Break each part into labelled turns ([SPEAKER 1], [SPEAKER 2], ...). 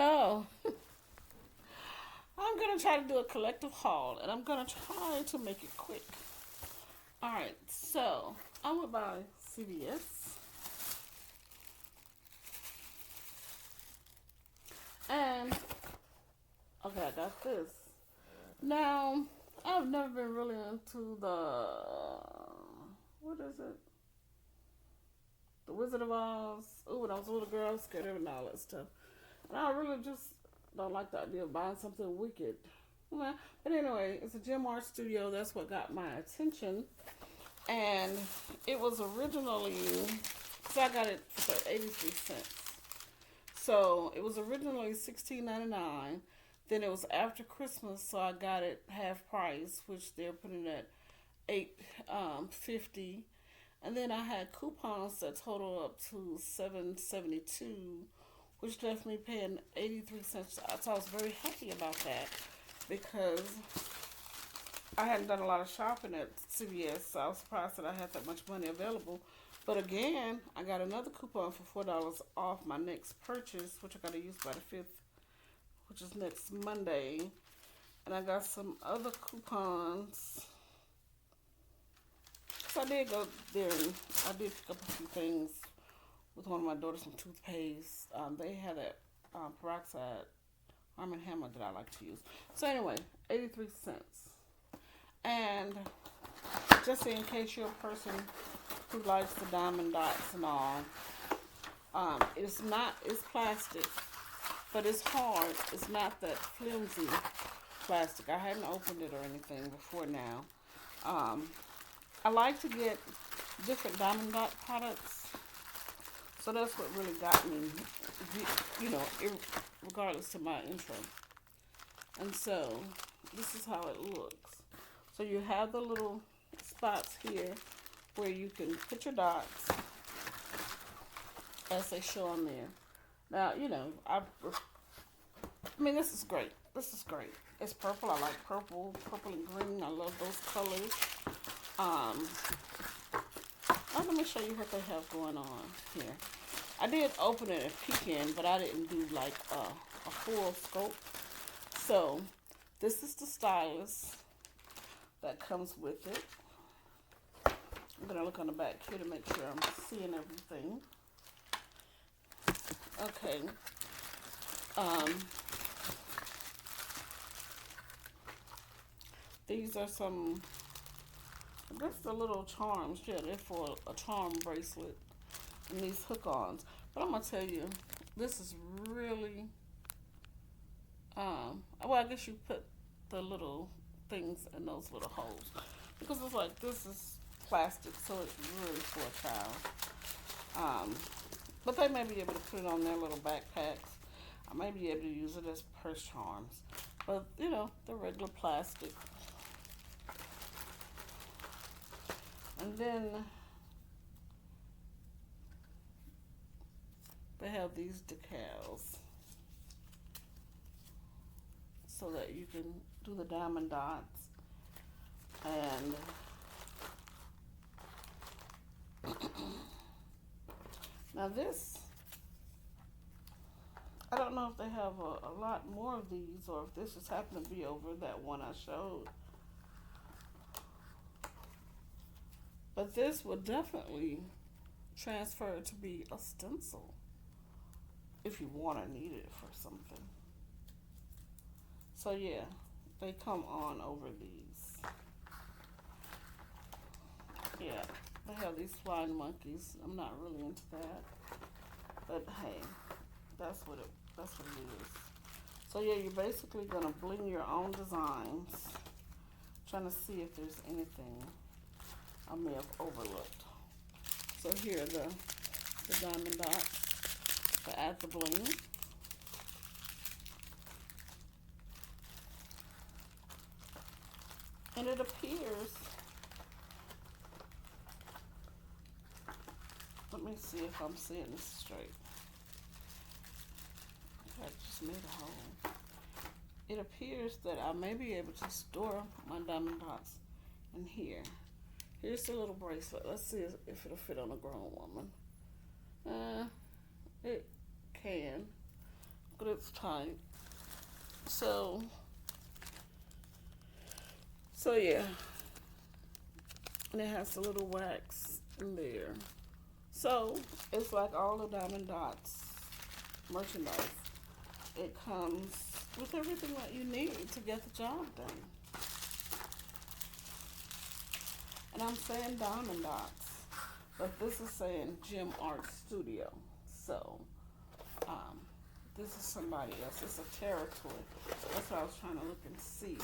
[SPEAKER 1] Hello. I'm gonna try to do a collective haul, and I'm gonna try to make it quick. All right, so I went by CVS, and okay, I got this. Now, I've never been really into the what is it? The Wizard of Oz. Oh, when I was a little girl, I was scared of it and all that stuff. And I really just don't like the idea of buying something wicked. Well, but anyway, it's a Gem Art Studio. That's what got my attention. And it was originally, because I got it for 83 cents. So it was originally $16.99. Then it was after Christmas, so I got it half price, which they're putting at 8.50. And then I had coupons that total up to 7.72, which left me paying 83 cents. So I was very happy about that because I hadn't done a lot of shopping at CVS, so I was surprised that I had that much money available. But again, I got another coupon for $4 off my next purchase, which I got to use by the 5th, which is next Monday. And I got some other coupons. So I did go there and I did pick up a few things with one of my daughters, some toothpaste. They had that peroxide Arm& and Hammer that I like to use. So anyway, 83 cents. And just in case you're a person who likes the diamond dots and all, it's plastic, but it's hard. It's not that flimsy plastic. I hadn't opened it or anything before now. I like to get different diamond dot products. So that's what really got me, regardless to my intro. And so, this is how it looks. So you have the little spots here where you can put your dots as they show on there. Now, this is great. This is great. It's purple. I like purple and green. I love those colors. Let me show you what they have going on here. I did open it and peek in, but I didn't do like a full scope. So this is the stylus that comes with it. I'm gonna look on the back here to make sure I'm seeing everything. Okay. These are some, I guess the little charms. Yeah, they're for a charm bracelet and these hook-ons. But I'm gonna tell you, this is really, well, I guess you put the little things in those little holes because it's like this is plastic, so it's really for a child. But they may be able to put it on their little backpacks. I may be able to use it as purse charms. But the regular plastic. And then they have these decals so that you can do the diamond dots. And now this, I don't know if they have a lot more of these or if this just happened to be over that one I showed. But this would definitely transfer to be a stencil if you want to need it for something. So yeah, they come on over these. Yeah, they have these flying monkeys. I'm not really into that, but hey, that's what it is. So yeah, you're basically gonna bling your own designs. Trying to see if there's anything I may have overlooked. So here are the diamond dots to add the bling. And it appears, let me see if I'm seeing this straight. I just made a hole. It appears that I may be able to store my diamond dots in here. Here's the little bracelet. Let's see if it'll fit on a grown woman. It can. Of but it's tight. So, yeah. And it has a little wax in there. So, it's like all the Diamond Dots merchandise. It comes with everything that you need to get the job done. And I'm saying Diamond Dots, but this is saying Gem Art Studio. So, this is somebody else. It's a territory. That's what I was trying to look and see.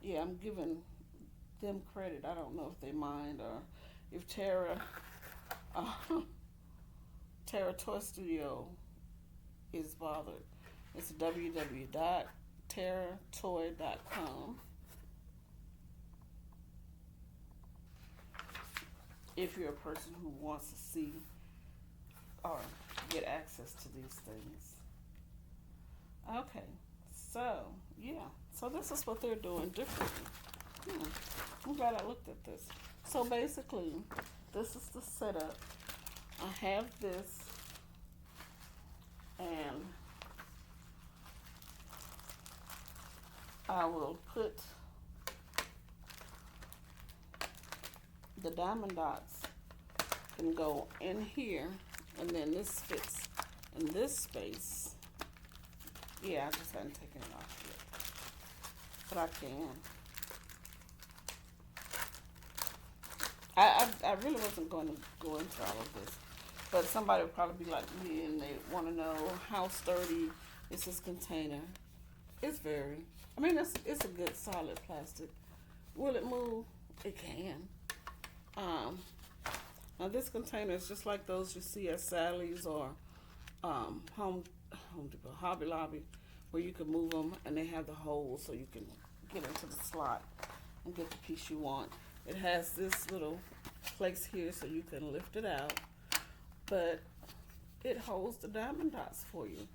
[SPEAKER 1] Yeah, I'm giving them credit. I don't know if they mind or if Tara Toy Studio is bothered. It's www.terratoy.com. If you're a person who wants to see or get access to these things. Okay, so yeah, so this is what they're doing differently. I'm glad I looked at this. So basically, this is the setup. I have this, and I will put the Diamond Dots can go in here, and then this fits in this space. Yeah, I just hadn't taken it off yet, but I can. I really wasn't going to go into all of this, but somebody would probably be like me and they want to know how sturdy is this container. It's very, I mean, it's a good solid plastic. Will it move? It can. Now this container is just like those you see at Sally's or Home Depot, Hobby Lobby, where you can move them and they have the holes so you can get into the slot and get the piece you want. It has this little place here so you can lift it out, but it holds the Diamond Dots for you.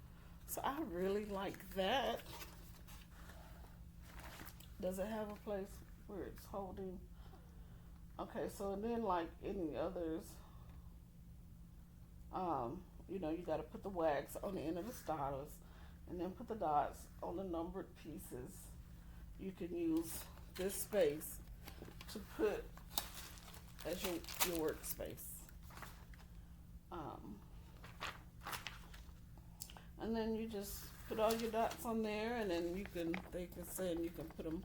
[SPEAKER 1] So I really like that. Does it have a place where it's holding? Okay, so then like any others, you got to put the wax on the end of the stylus and then put the dots on the numbered pieces. You can use this space to put as your workspace. And then you just put all your dots on there, and then they can say, and you can put them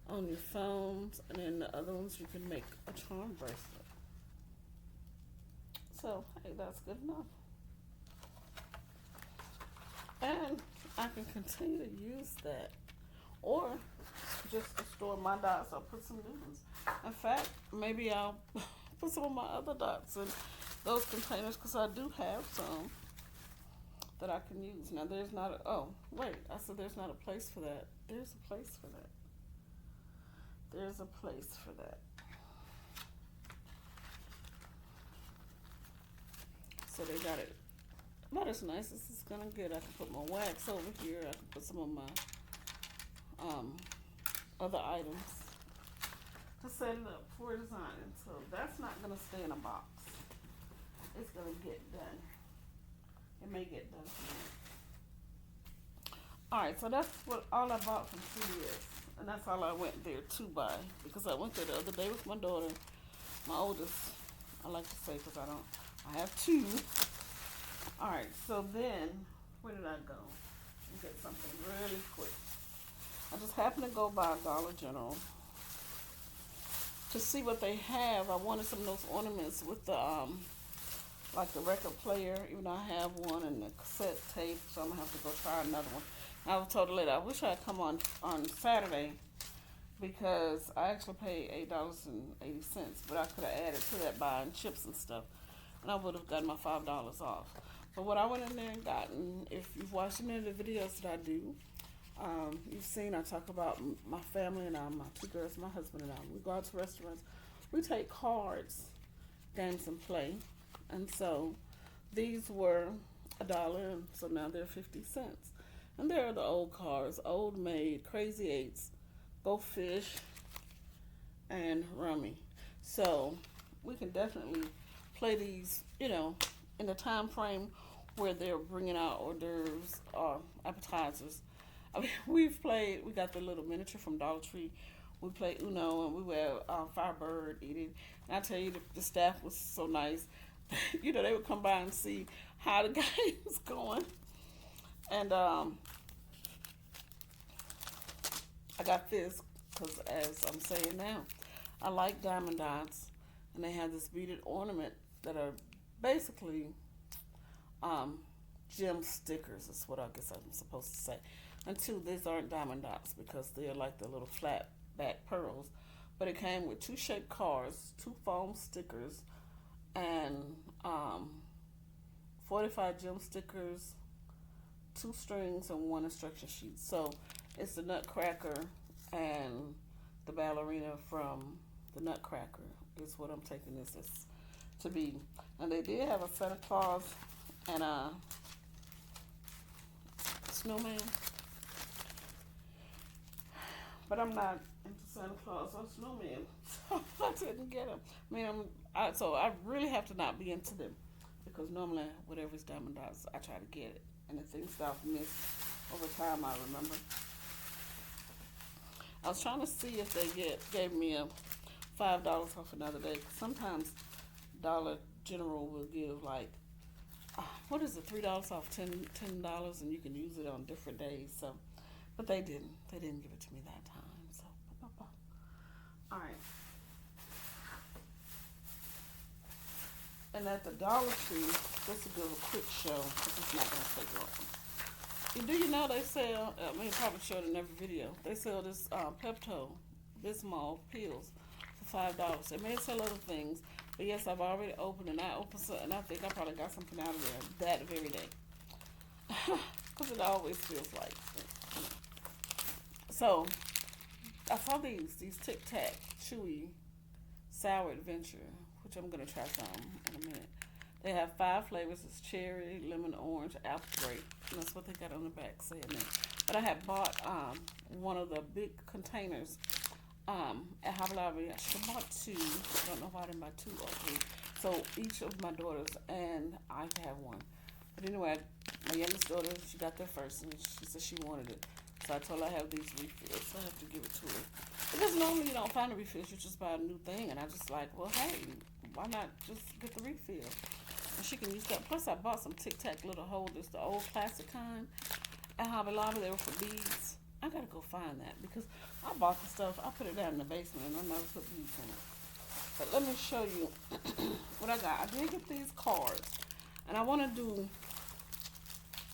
[SPEAKER 1] on your phones, and then the other ones you can make a charm bracelet. So, hey, that's good enough. And I can continue to use that, or just to store my dots or put some new ones. In fact, maybe I'll put some of my other dots in those containers because I do have some that I can use. Now there's not I said there's not a place for that. There's a place for that. There's a place for that. So they got it about as nice as it's gonna get. I can put my wax over here. I can put some of my other items to set it up for design. So that's not gonna stay in a box. It's gonna get done. It may get done tonight. Alright, so that's all I bought from CVS. And that's all I went there to buy. Because I went there the other day with my daughter. My oldest, I like to say because I have two. Alright, so then, where did I go? And get something really quick. I just happened to go by Dollar General to see what they have. I wanted some of those ornaments with the like the record player, even though I have one, and the cassette tape, so I'm gonna have to go try another one. I was told later, I wish I'd come on Saturday because I actually paid $8.80, but I could have added to that buying chips and stuff, and I would have gotten my $5 off. But what I went in there and got, and if you've watched any of the videos that I do, you've seen I talk about my family and I, my two girls, my husband and I. We go out to restaurants. We take cards, games, and play. And so these were $1, and so now they're 50 cents. And there are the old cards, Old Maid, Crazy Eights, Go Fish, and Rummy. So we can definitely play these, in the time frame where they're bringing out hors d'oeuvres or appetizers. I mean, we got the little miniature from Dollar Tree. We played Uno and we were Firebird eating. And I tell you, the staff was so nice. You know, they would come by and see how the game was going. And I got this because, as I'm saying now, I like diamond dots. And they have this beaded ornament that are basically gem stickers, is what I guess I'm supposed to say. And two, these aren't diamond dots because they're like the little flat back pearls. But it came with 2 shaped cards, 2 foam stickers, and 45 gem stickers, 2 strings, and 1 instruction sheet. So it's the Nutcracker and the ballerina from the Nutcracker is what I'm taking this as to be. And they did have a Santa Claus and a snowman. But I'm not into Santa Claus or snowman, so I didn't get them. I mean, so I really have to not be into them because normally whatever's diamond dots, I try to get it. And the things that I've missed over time, I remember. I was trying to see if they gave me a $5 off another day. Sometimes Dollar General will give like, what is it, $3 off $10, and you can use it on different days. So, but they didn't. They didn't give it to me that time. So, all right. And at the Dollar Tree, just to do a quick show, because it's not going to take long. Do you know they sell, I mean, probably showed in every video, they sell this Pepto-Bismol pills for $5. They may sell other things, but yes, I've already opened, and I opened some, and I think I probably got something out of there that very day. Because it always feels like it. So, I saw these Tic Tac Chewy Sour Adventure, which I'm going to try some in a minute. They have 5 flavors. It's cherry, lemon, orange, apple, grape. And that's what they got on the back saying that. But I had bought one of the big containers at Hobby Lobby. I should have bought 2. I don't know why I didn't buy 2 or 3. So each of my daughters and I could have one. But anyway, my youngest daughter, she got there first, and she said she wanted it. So I told her I have these refills, so I have to give it to her. Because normally you don't find a refill, you just buy a new thing. And I just like, well, hey, why not just get the refill? And she can use that. Plus, I bought some Tic Tac little holders, the old plastic kind. At Hobby Lobby, they were for beads. I gotta go find that because I bought the stuff. I put it down in the basement and I never put beads in it. But let me show you what I got. I did get these cards, and I want to do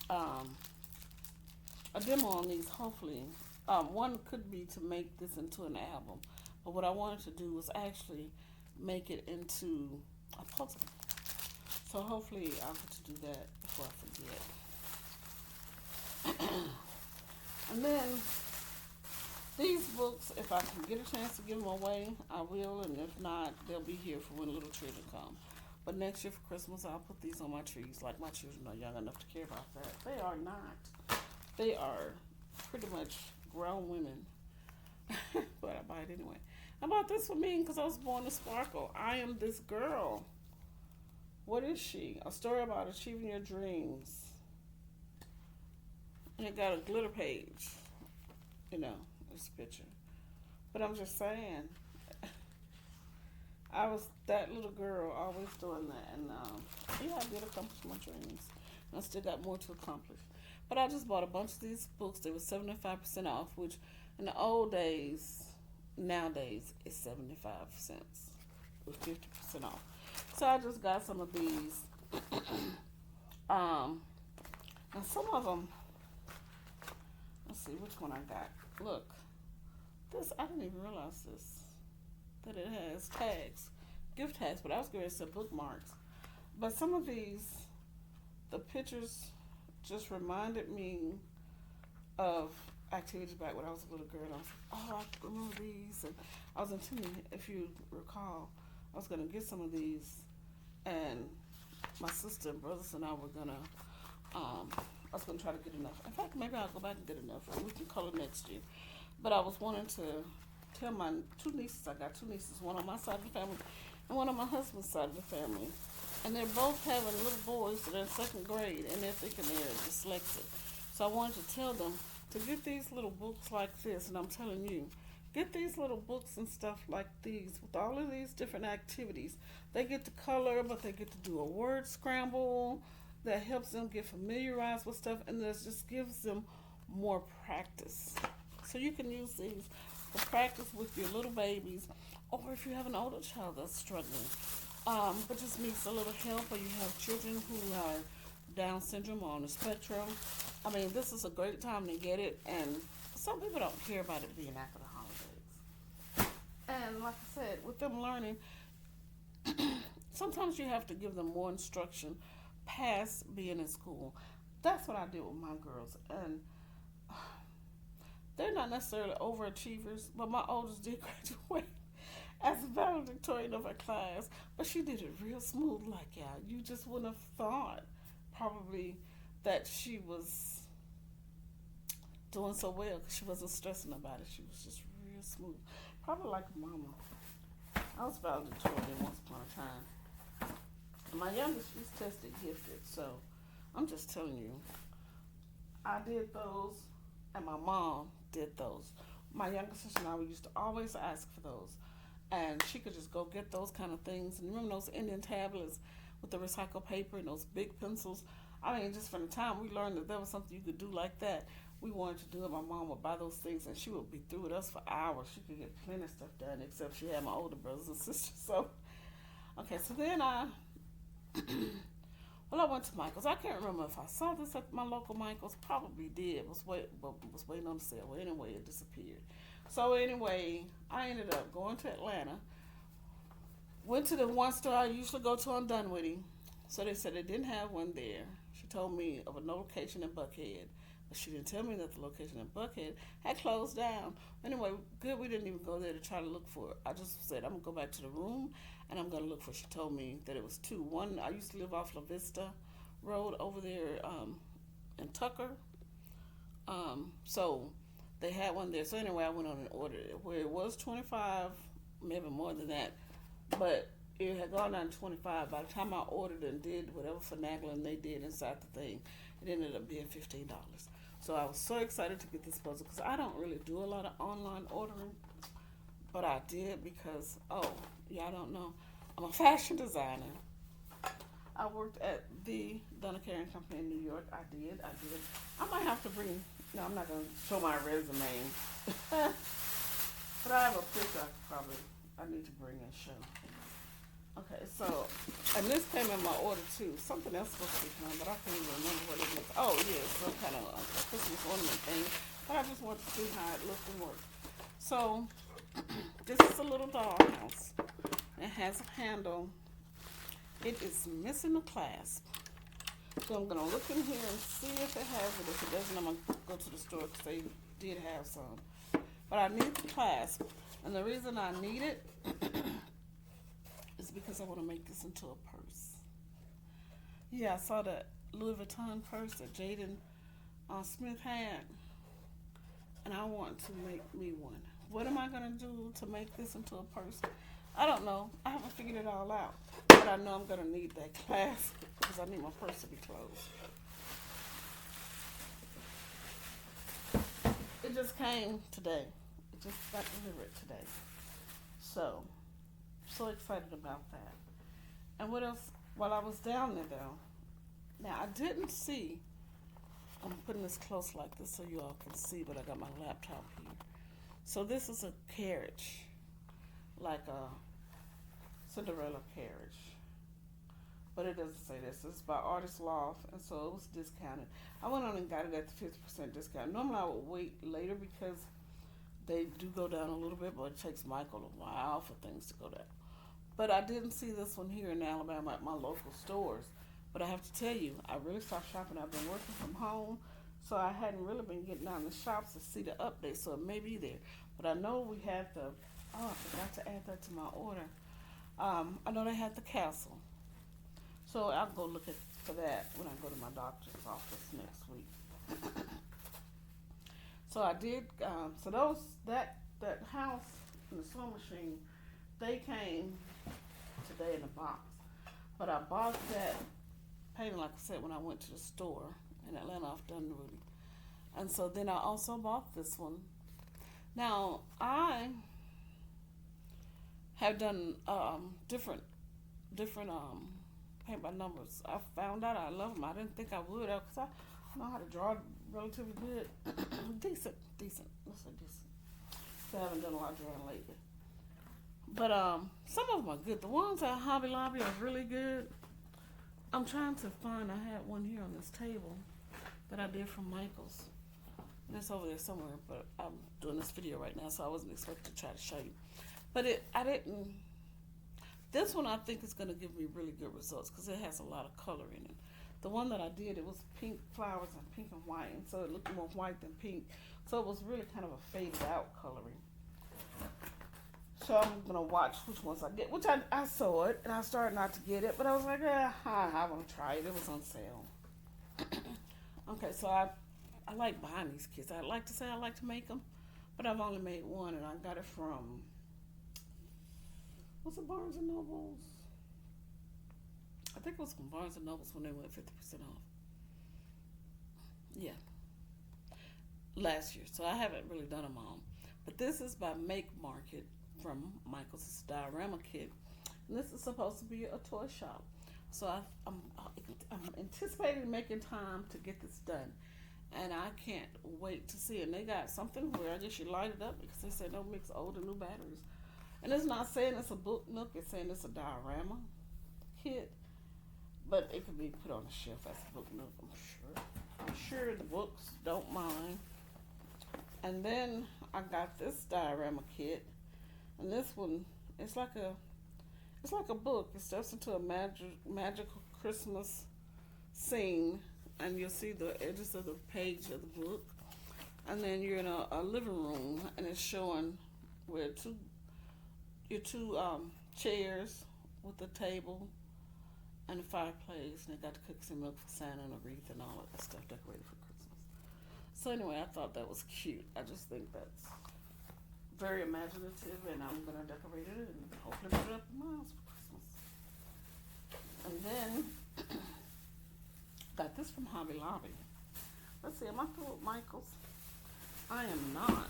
[SPEAKER 1] a demo on these. Hopefully, one could be to make this into an album. But what I wanted to do was actually make it into a puzzle. So hopefully I'll get to do that before I forget. And then these books, if I can get a chance to give them away, I will. And if not, they'll be here for when little children come. But next year for Christmas, I'll put these on my trees. Like my children are young enough to care about that. They are not. They are pretty much grown women. But I buy it anyway. I bought this for me because I was born to sparkle. I am this girl. What is she? A story about achieving your dreams. And it got a glitter page. You know, this picture. But I'm just saying, I was that little girl always doing that. And yeah, I did accomplish my dreams. And I still got more to accomplish. But I just bought a bunch of these books. They were 75% off, which in the old days, nowadays, is 75 cents. With 50% off. So I just got some of these. And some of them, let's see which one I got. Look, this, I didn't even realize this, that it has tags, gift tags, but I was going to say bookmarks. But some of these, the pictures just reminded me of activities back when I was a little girl. I was like, oh, I remember these. And I was intending, if you recall, I was going to get some of these, and my sister and brothers and I were going to, I was going to try to get enough. In fact, maybe I'll go back and get enough, and we can color next year. But I was wanting to tell my 2 nieces, I got 2 nieces, one on my side of the family and one on my husband's side of the family, and they're both having little boys that are in second grade, and they're thinking they're dyslexic. So I wanted to tell them to get these little books like this, and I'm telling you, get these little books and stuff like these with all of these different activities. They get to color, but they get to do a word scramble that helps them get familiarized with stuff, and that just gives them more practice. So you can use these for practice with your little babies, or if you have an older child that's struggling, but just needs a little help, or you have children who are Down syndrome or on the spectrum. I mean, this is a great time to get it, and some people don't care about it being after the holidays. And like I said, with them learning, sometimes you have to give them more instruction past being in school. That's what I did with my girls, and they're not necessarily overachievers, but my oldest did graduate as a valedictorian of her class, but she did it real smooth like y'all. You just wouldn't have thought probably that she was doing so well because she wasn't stressing about it. She was just real smooth. Probably like a mama. I was valedictorian once upon a time. My youngest, she's tested gifted, so I'm just telling you, I did those, and my mom did those. My younger sister and I, we used to always ask for those, and she could just go get those kind of things. And remember those Indian tablets with the recycled paper and those big pencils? I mean, just from the time we learned that there was something you could do like that, we wanted to do it. My mom would buy those things, and she would be through with us for hours. She could get plenty of stuff done, except she had my older brothers and sisters. So, okay, so then well, I went to Michael's. I can't remember if I saw this at my local Michael's. Probably did. Was waiting on the sale. Well, anyway, it disappeared. So anyway, I ended up going to Atlanta. Went to the one store I usually go to on Dunwoody. So they said they didn't have one there. She told me of a location in Buckhead, but she didn't tell me that the location in Buckhead had closed down. Anyway, good, we didn't even go there to try to look for it. I just said, I'm going to go back to the room, and I'm going to look for it. She told me that it was two. One, I used to live off La Vista Road over there in Tucker. So they had one there. So anyway, I went on and ordered it, where it was 25, maybe more than that, but it had gone down to 25. By the time I ordered and did whatever finagling they did inside the thing, it ended up being $15. So I was so excited to get this puzzle because I don't really do a lot of online ordering, but I did because, y'all don't know, I'm a fashion designer. I worked at the Donna Karen Company in New York. I did. I might have to bring, no, I'm not going to show my resume, but I have a picture I need to bring and show. Okay, so, and this came in my order too. Something else supposed to be coming, but I can't even remember what it is. Oh, yeah, it's some kind of Christmas ornament thing. But I just want to see how it looked and worked. So, this is a little dollhouse. It has a handle. It is missing a clasp. So I'm going to look in here and see if it has it. If it doesn't, I'm going to go to the store because they did have some. But I need the clasp. And the reason I need it is because I want to make this into a purse. Yeah, I saw that Louis Vuitton purse that Jaden Smith had, and I want to make me one. What am I going to do to make this into a purse? I don't know. I haven't figured it all out, but I know I'm going to need that clasp because I need my purse to be closed. It just came today. It just got delivered today. So excited about that. And what else? While I was down there, though, now I didn't see, I'm putting this close like this so you all can see, but I got my laptop here. So this is a carriage, like a Cinderella carriage. But it doesn't say this. It's by Artist Loft, and so it was discounted. I went on and got it at the 50% discount. Normally I would wait later because they do go down a little bit, but it takes Michael a while for things to go down. But I didn't see this one here in Alabama at my local stores. But I have to tell you, I really stopped shopping. I've been working from home, so I hadn't really been getting down to the shops to see the update, so it may be there. But I know we had I forgot to add that to my order. I know they had the castle. So I'll go look for that when I go to my doctor's office next week. So I did, so that house and the sewing machine, they came today in a box. But I bought that painting, like I said, when I went to the store in Atlanta off Dunwoody. And so then I also bought this one. Now, I have done different paint by numbers. I found out I love them. I didn't think I would because I know how to draw relatively good. decent. Let's say decent. So I haven't done a lot of drawing lately. But some of them are good. The ones at Hobby Lobby are really good. I'm trying to find. I had one here on this table that I did from Michael's. And it's over there somewhere, but I'm doing this video right now, so I wasn't expecting to try to show you. But I didn't. This one I think is going to give me really good results because it has a lot of color in it. The one that I did, it was pink flowers and pink and white, and so it looked more white than pink. So it was really kind of a faded out coloring. So I'm going to watch which ones I get, which I saw it, and I started not to get it, but I was like, I want to try it. It was on sale. Okay, so I like buying these kits. I like to say I like to make them, but I've only made one, and I got it from, what's it, Barnes & Nobles? I think it was from Barnes & Nobles when they went 50% off. Yeah. Last year. So I haven't really done them all. But this is by Make Market from Michael's diorama kit. And this is supposed to be a toy shop. So I'm anticipating making time to get this done. And I can't wait to see it. And they got something where I guess you light it up because they said don't mix old and new batteries. And it's not saying it's a book nook, it's saying it's a diorama kit. But it could be put on a shelf as a book nook, I'm sure the books don't mind. And then I got this diorama kit. And this one, it's like a book. It steps into a magical Christmas scene, and you'll see the edges of the page of the book. And then you're in a living room, and it's showing where your two chairs with the table and the fireplace, and they got the cookies and milk for Santa and a wreath and all of that stuff decorated for Christmas. So anyway, I thought that was cute. I just think that's very imaginative, and I'm gonna decorate it and hopefully put it up in my house for Christmas. And then got this from Hobby Lobby. Let's see, am I through with Michael's? I am not.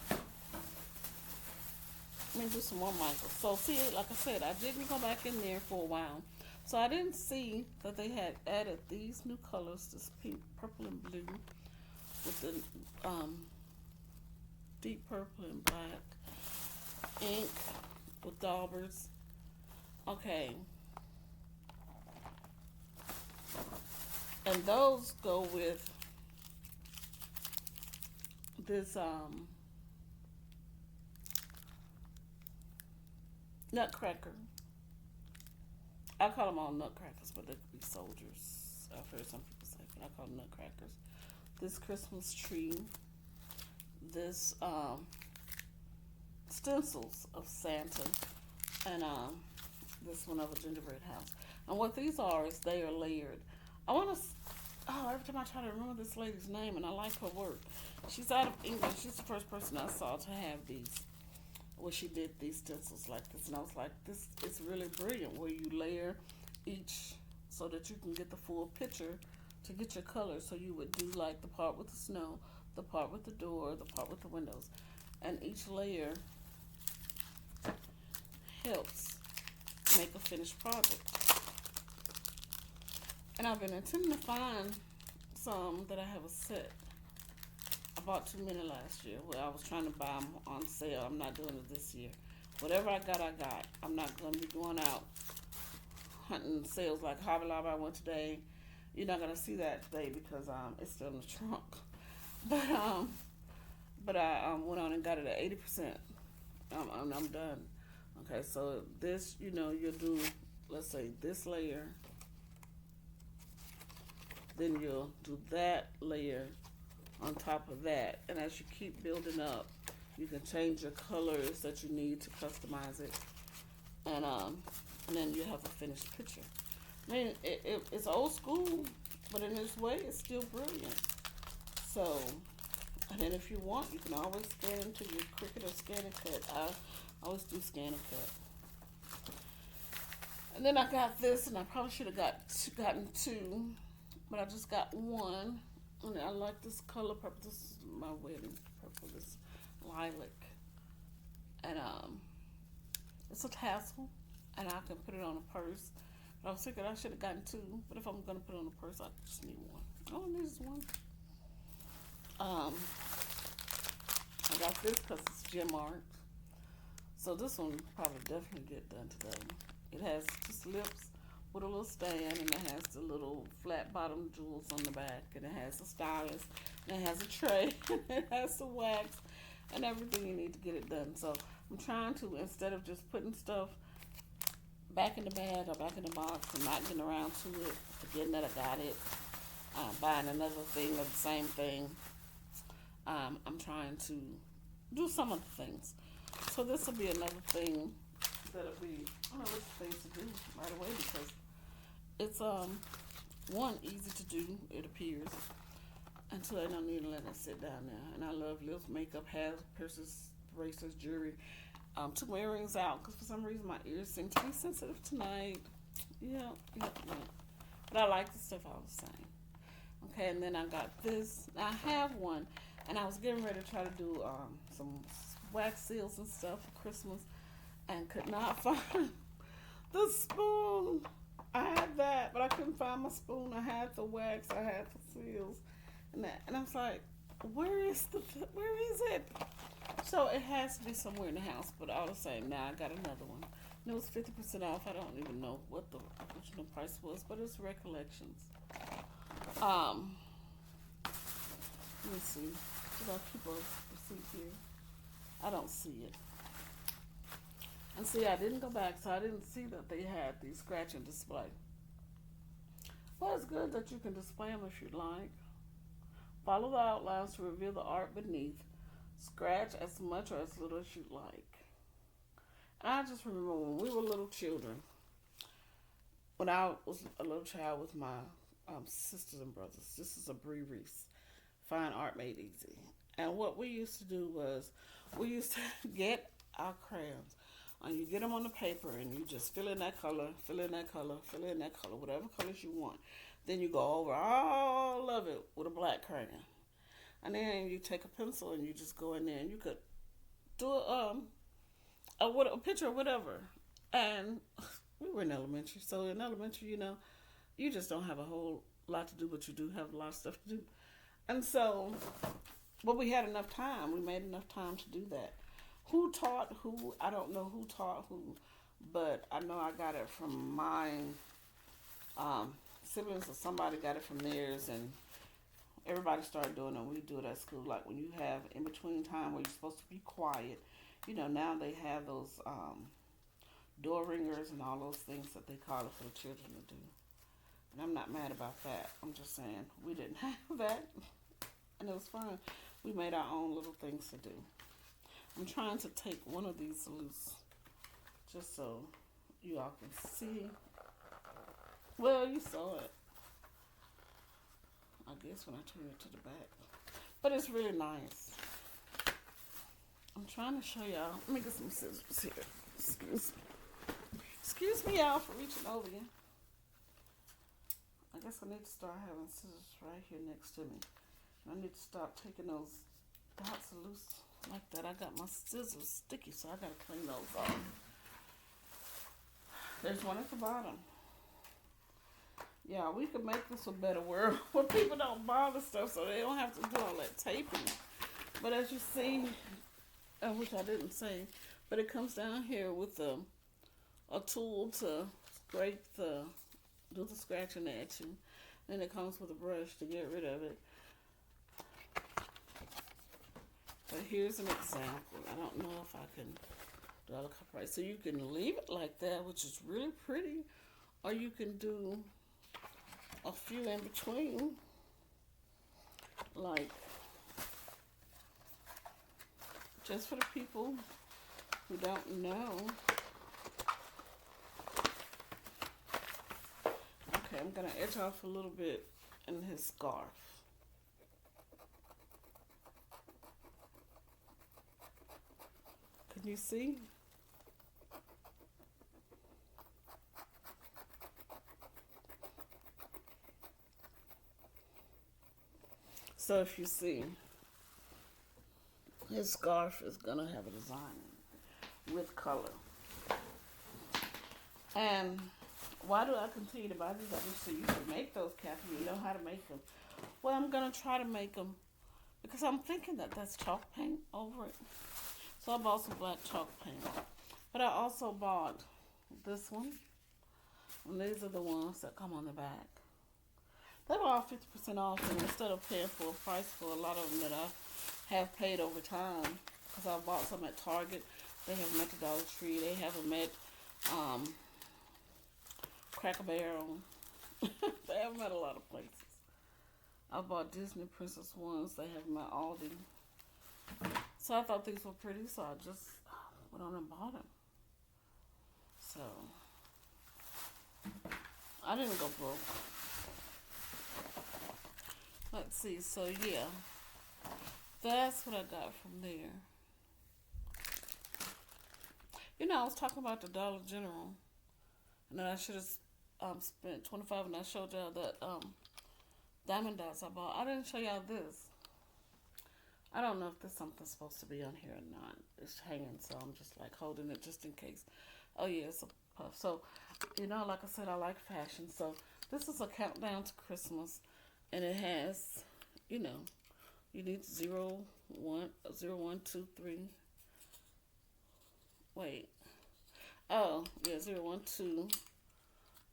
[SPEAKER 1] Let me do some more Michael's. So see, like I said, I didn't go back in there for a while. So I didn't see that they had added these new colors, this pink, purple, and blue, with the deep purple and black ink with daubers. Okay. And those go with this nutcracker. I call them all nutcrackers, but they could be soldiers. I've heard some people say, but I call them nutcrackers. This Christmas tree. This stencils of Santa, and this one of a gingerbread house. And what these are is they are layered. I want to. Every time I try to remember this lady's name, and I like her work. She's out of England. She's the first person I saw to have these. Where she did these stencils like this, and I was like, this is really brilliant. Where you layer each so that you can get the full picture to get your color. So you would do like the part with the snow, the part with the door, the part with the windows, and each layer helps make a finished project. And I've been intending to find some that I have a set. I bought too many last year. Well, I was trying to buy them on sale. I'm not doing it this year. Whatever I got, I got. I'm not going to be going out hunting sales like Hobby Lobby I went today. You're not going to see that today because it's still in the trunk. But I went on and got it at 80%. I'm done. Okay, so this, you'll do, let's say, this layer. Then you'll do that layer on top of that. And as you keep building up, you can change your colors that you need to customize it. And then you have a finished picture. I mean, it's old school, but in this way, it's still brilliant. So, and then if you want, you can always scan into your Cricut or Scan and Cut. I always do Scan and Cut. And then I got this, and I probably should have gotten two, but I just got one. And I like this color purple. This is my wedding purple. This lilac, and it's a tassel, and I can put it on a purse. But I was thinking I should have gotten two, but if I'm gonna put it on a purse, I just need one. Oh, I need just one. I got this because it's gem art. So this one probably definitely get done today. It has just lips with a little stand, and it has the little flat bottom jewels on the back, and it has the stylus, and it has a tray, and it has the wax, and everything you need to get it done. So I'm trying to, instead of just putting stuff back in the bag or back in the box and not getting around to it, forgetting that I got it, buying another thing of the same thing, I'm trying to do some of the things. So this will be another thing that'll be one of the things to do right away, because it's one, easy to do, it appears, until I don't need to let it sit down there. And I love lips, makeup, hair, purses, bracelets, jewelry. Took my earrings out because for some reason my ears seem to be sensitive tonight. Yeah. But I like the stuff all the same. Okay, and then I got this. Now I have one, and I was getting ready to try to do some wax seals and stuff for Christmas, and could not find the spoon. I had that, but I couldn't find my spoon. I had the wax, I had the seals, and I was like, where is it? So it has to be somewhere in the house, but all the same, now I got another one. And it was 50% off. I don't even know what the original price was, but it's Recollections. Let me see. Did I keep a receipt here? I don't see it. And see, I didn't go back, so I didn't see that they had the scratch and display. Well, it's good that you can display them if you'd like. Follow the outlines to reveal the art beneath. Scratch as much or as little as you'd like. And I just remember when we were little children, when I was a little child with my sisters and brothers. This is a Bree Reese, Fine Art Made Easy. And what we used to do was, we used to get our crayons, and you get them on the paper, and you just fill in that color, whatever colors you want. Then you go over all of it with a black crayon. And then you take a pencil and you just go in there, and you could do a picture or whatever. And we were in elementary, so in elementary, you just don't have a whole lot to do, but you do have a lot of stuff to do. And so, but we had enough time. We made enough time to do that. Who taught who? I don't know who taught who, but I know I got it from my siblings, or somebody got it from theirs, and everybody started doing it. We do it at school, like when you have in between time where you're supposed to be quiet. Now they have those door ringers and all those things that they call it for the children to do. And I'm not mad about that. I'm just saying we didn't have that, and it was fun. We made our own little things to do. I'm trying to take one of these loose, just so you all can see. Well, you saw it, I guess, when I turn it to the back. But it's really nice. I'm trying to show y'all. Let me get some scissors here. Excuse me, y'all, for reaching over you. I guess I need to start having scissors right here next to me. I need to stop taking those dots loose like that. I got my scissors sticky, so I gotta clean those off. There's one at the bottom. Yeah, we could make this a better world where people don't bother stuff, so they don't have to do all that taping. But as you see, which I didn't say, but it comes down here with a tool to do the scratching and etching. Then it comes with a brush to get rid of it. But here's an example. I don't know if I can do all the copyright. So you can leave it like that, which is really pretty, or you can do a few in between, like just for the people who don't know. Okay, I'm gonna etch off a little bit in his scarf. Can you see? So if you see, his scarf is gonna have a design with color. And why do I continue to buy these? I just so you can make those, Kathy. You know how to make them. Well, I'm gonna try to make them because I'm thinking that that's chalk paint over it. So I bought some black chalk paint, but I also bought this one. And these are the ones that come on the back. They were all 50% off, and instead of paying full price for a lot of them that I have paid over time, because I bought some at Target, they have them at the Dollar Tree, they have them at Cracker Barrel. They have them at a lot of places. I bought Disney Princess ones. They have them at Aldi. So I thought these were pretty, so I just went on and bought them. So I didn't go broke. Let's see. So yeah, that's what I got from there. You know, I was talking about the Dollar General, and then I should have spent 25, and I showed y'all that diamond dots I bought. I didn't show y'all this. I don't know if there's something supposed to be on here or not. It's hanging, so I'm just like holding it just in case. Oh yeah, it's a puff. So, you know, like I said, I like fashion. So this is a countdown to Christmas, and it has, you know, you need 0, 1, 0, 1, 2, 3. Wait. Oh yeah, 0, 1, 2,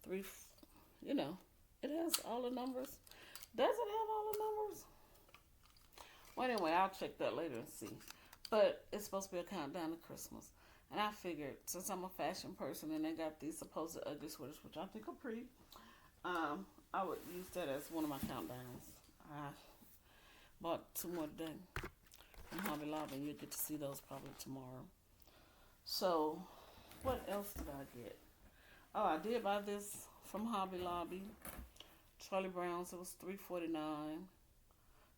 [SPEAKER 1] 3. You know, it has all the numbers. Does it have all the numbers? Well, anyway, I'll check that later and see. But it's supposed to be a countdown to Christmas. And I figured, since I'm a fashion person and they got these supposed ugly sweaters, which I think are pretty, I would use that as one of my countdowns. I bought 2 more today from Hobby Lobby, and you'll get to see those probably tomorrow. So, what else did I get? Oh, I did buy this from Hobby Lobby. Charlie Brown's, it was $3.49.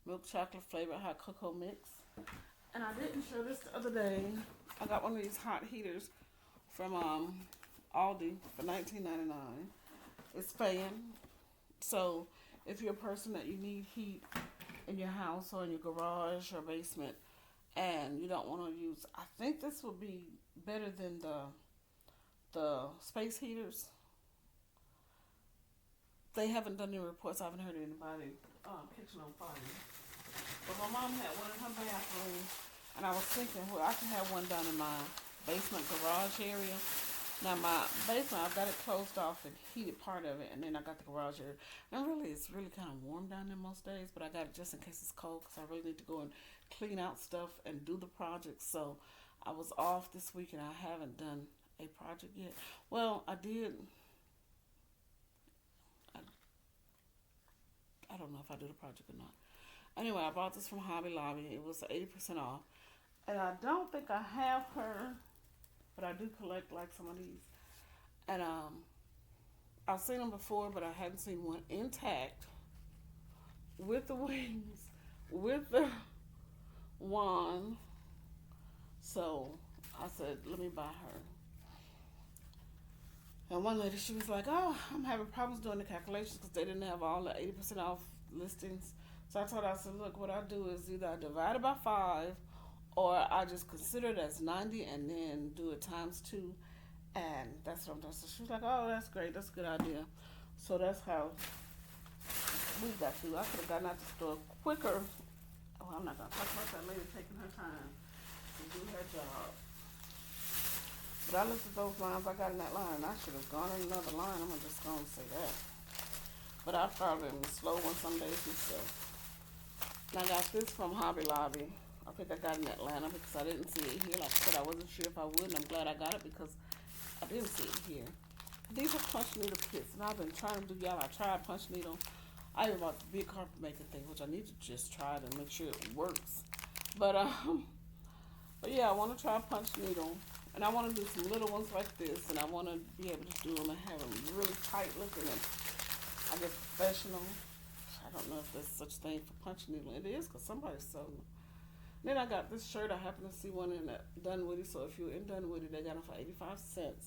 [SPEAKER 1] Milk chocolate flavored hot cocoa mix. And I didn't show this the other day. I got one of these hot heaters from Aldi for $19.99. It's fan. So if you're a person that you need heat in your house or in your garage or basement and you don't want to use, I think this would be better than the space heaters. They haven't done any reports. I haven't heard anybody catching on fire. But my mom had one in her bathroom, and I was thinking, well, I could have one down in my basement garage area. Now my basement, I've got it closed off and heated part of it, and then I got the garage area. And really, it's really kind of warm down there most days, but I got it just in case it's cold because I really need to go and clean out stuff and do the project. So I was off this week, and I haven't done a project yet. Well, I did. I don't know if I did a project or not. Anyway, I bought this from Hobby Lobby. It was 80% off. And I don't think I have her, but I do collect like some of these. And I've seen them before, but I hadn't seen one intact with the wings, with the wand. So I said, let me buy her. And one lady, she was like, oh, I'm having problems doing the calculations because they didn't have all the 80% off listings. So I told her, I said, look, what I do is either I divide it by 5 or I just consider it as 90 and then do it times 2. And that's what I'm doing. So she was like, oh, that's great. That's a good idea. So that's how we got through. I could have gotten out the store quicker. Oh, I'm not going to talk about that lady taking her time to do her job. But I looked at those lines I got in that line. I should have gone in another line. I'm just going to say that. But I probably am slow on some days myself. And I got this from Hobby Lobby. I think I got it in Atlanta because I didn't see it here. Like I said, I wasn't sure if I would, and I'm glad I got it because I didn't see it here. These are punch needle kits, and I've been trying to do y'all. I tried punch needle. I even bought the big carpet maker thing, which I need to just try to make sure it works. But yeah, I want to try punch needle. And I want to do some little ones like this, and I want to be able to do them and have them really tight looking and, I guess, professional. I don't know if there's such thing for punch needle. It is because somebody's selling them. Then I got this shirt. I happened to see one in Dunwoody, so if you're in Dunwoody, they got them for 85 cents.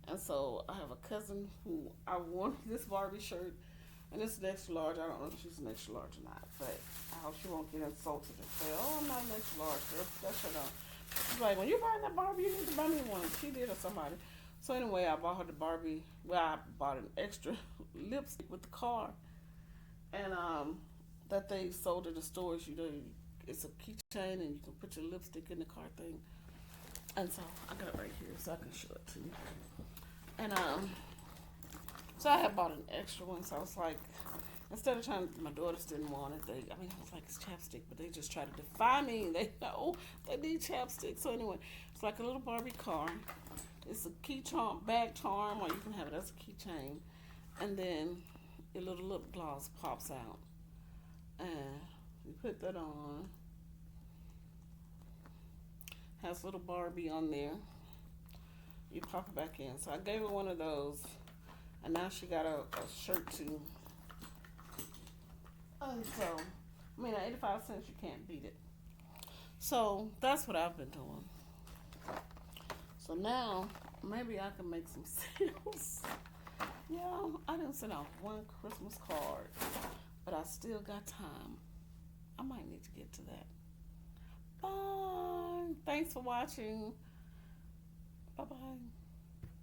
[SPEAKER 1] And so I have a cousin who I wore this Barbie shirt, And it's an extra large. I don't know if she's an extra large or not, but I hope she won't get insulted and say, "Oh, I'm not an extra large, girl." That shit don't. She's like, "When you buy that Barbie, you need to buy me one." She did or somebody. So anyway, I bought her the Barbie. Well, I bought an extra lipstick with the car, and that they sold at the stores. You know, it's a keychain, and you can put your lipstick in the car thing. And so I got it right here, so I can show it to you. And so I had bought an extra one. So I was like, instead of trying, my daughters didn't want it. I was like, it's chapstick, but they just try to defy me. They know they need chapstick. So anyway, it's like a little Barbie car. It's a key charm, bag charm, or you can have it as a keychain. And then your little lip gloss pops out. And you put that on. Has little Barbie on there. You pop it back in. So I gave her one of those. And now she got a shirt too. So, I mean, at 85 cents, you can't beat it. So, that's what I've been doing. So now, maybe I can make some sales. Yeah, I didn't send out one Christmas card, but I still got time. I might need to get to that. Bye. Thanks for watching. Bye-bye.